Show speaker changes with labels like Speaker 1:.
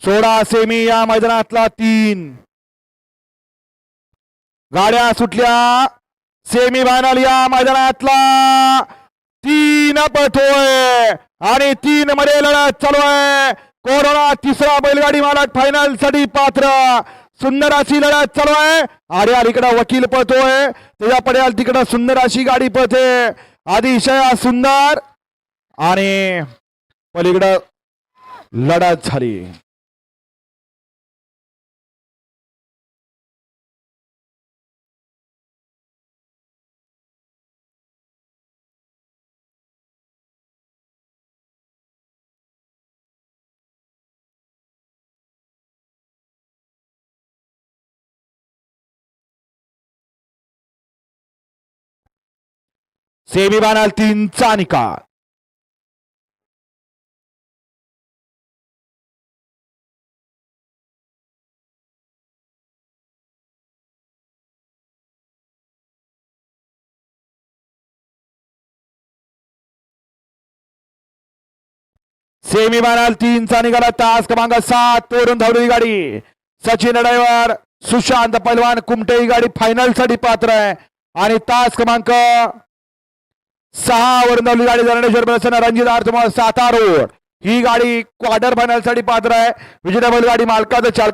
Speaker 1: सोळा सेमी या मैदानातला 3 गाड्या सुटल्या सेमी फायनल या मैदानातला 3 पळतोय आणि 3 मध्ये लढत चालू आहे. कोरोना तिसरा बैलगाडी मालक फायनल साठी पात्र. सुंदर अशी लढत चालू आहे. आणि अलीकडे वकील पळतोय त्याच्या पडेल तिकडे सुंदर अशी गाडी पळते. अतिशय सुंदर आणि पलीकडे लढत झाली. सेमीफायनल 3 चा निकाल. सेमीफायनल 3 चा निकाल. तास क्रमांक 7 वरून धावलेली गाडी सचिन ड्रायव्हर सुशांत पैलवान कुमटे ही गाडी फायनल साठी पात्र आहे. आणि तास क्रमांक 6 वरून धावलेली गाडी धरणेश्वर प्रसन्न रणजित आर्थ सातारोड ही गाडी क्वार्टर फायनल साठी पात्र आहे. विजेता बैलगाडी मालकाचं चालका